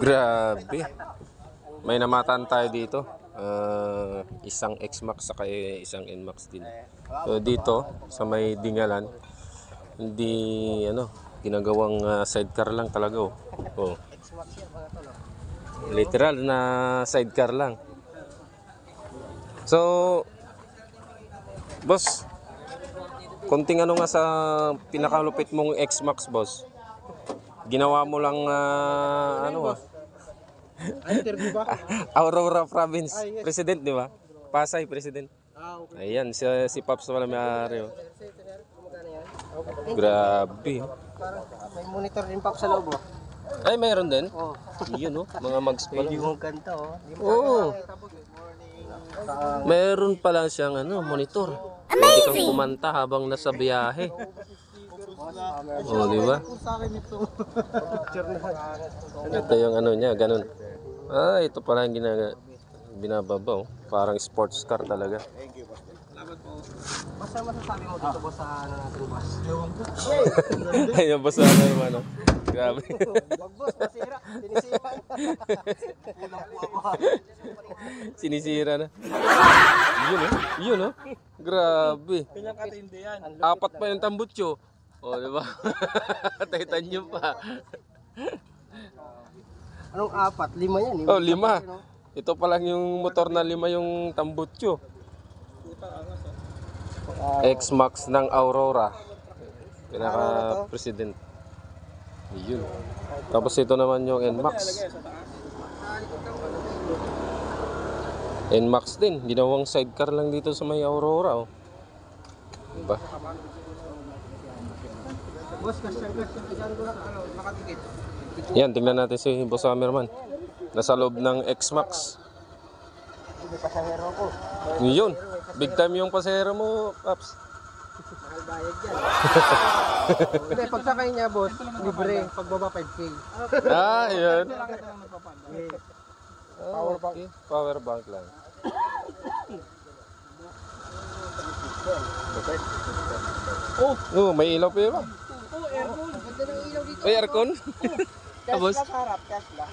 Grabe. May namataan tayo dito. Isang X-Max saka isang N-Max din. So dito sa may Dingalan, hindi ginagawang sidecar lang talaga. Oh. Literal na sidecar lang. So boss, konting nga sa pinakalupit mong X-Max, boss. Ginawa mo lang Interview ba? Aurora Province President, di ba? Pasay President. Okay. Ayan, si Pops wala may-ari. Grabe. May monitor din pa sa loob. Ay, mayroon din? Oh. Yun, mga mags pala. Pwede mong kanta, Oo. Meron pala siyang monitor. Pwede kang kumanta habang nasa biyahe. Oh, di ba? Ito yung niya, ganun. Ito pala yung binababaw. Parang sports car talaga. Basta masasabi mo dito boss sa natin boss? Ayun, boss naman. Grabe. Wag boss, masira. Sinisipan. Sinisira na. Yun oh. Grabe. Pinakatindi yan. 4 pa yung tambutso. Oh, di ba? Titanium pa. Anong 4? 5 yan. Oh, 5. Ito pa lang yung motor na 5 yung tambutso. X-Max ng Aurora. Pinaka-president. Yun. Tapos ito naman yung N-Max. N-Max din. Ginawang sidecar lang dito sa may Aurora. Oh. Diba? Boss, kasi nakatikit. Yan, tingnan natin si Boss Hammerman. Nasa loob ng X-Max. Hindi pasahero ko. Yun. Big time yung pasahero mo, Paps. Mahal bayad yan. Hindi, pagsakay niya boss, libre. Pagbaba 5K. Yun. Power bank. Okay. Power bank lang. Oh, may ilaw pa yun. Oh, aircon. Ganda ng ilaw dito. May aircon? Tapos? Tesla sa harap, Tesla.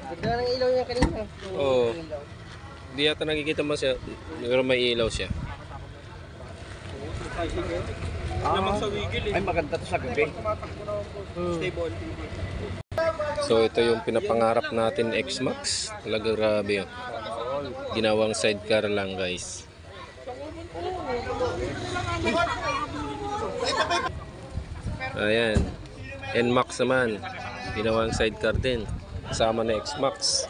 Ganda ng ilaw niya kanina. Oo. Hindi yata nakikita mo siya. Pero may ilaw siya. Namang sa wigil eh. Ay, maganda to sa gabi. Stable. So ito yung pinapangarap natin X-Max. Talaga grabe. Ginawang sidecar lang, guys. Ayan. N-Max naman. Ginawang sidecar din. Kasama na X-Max.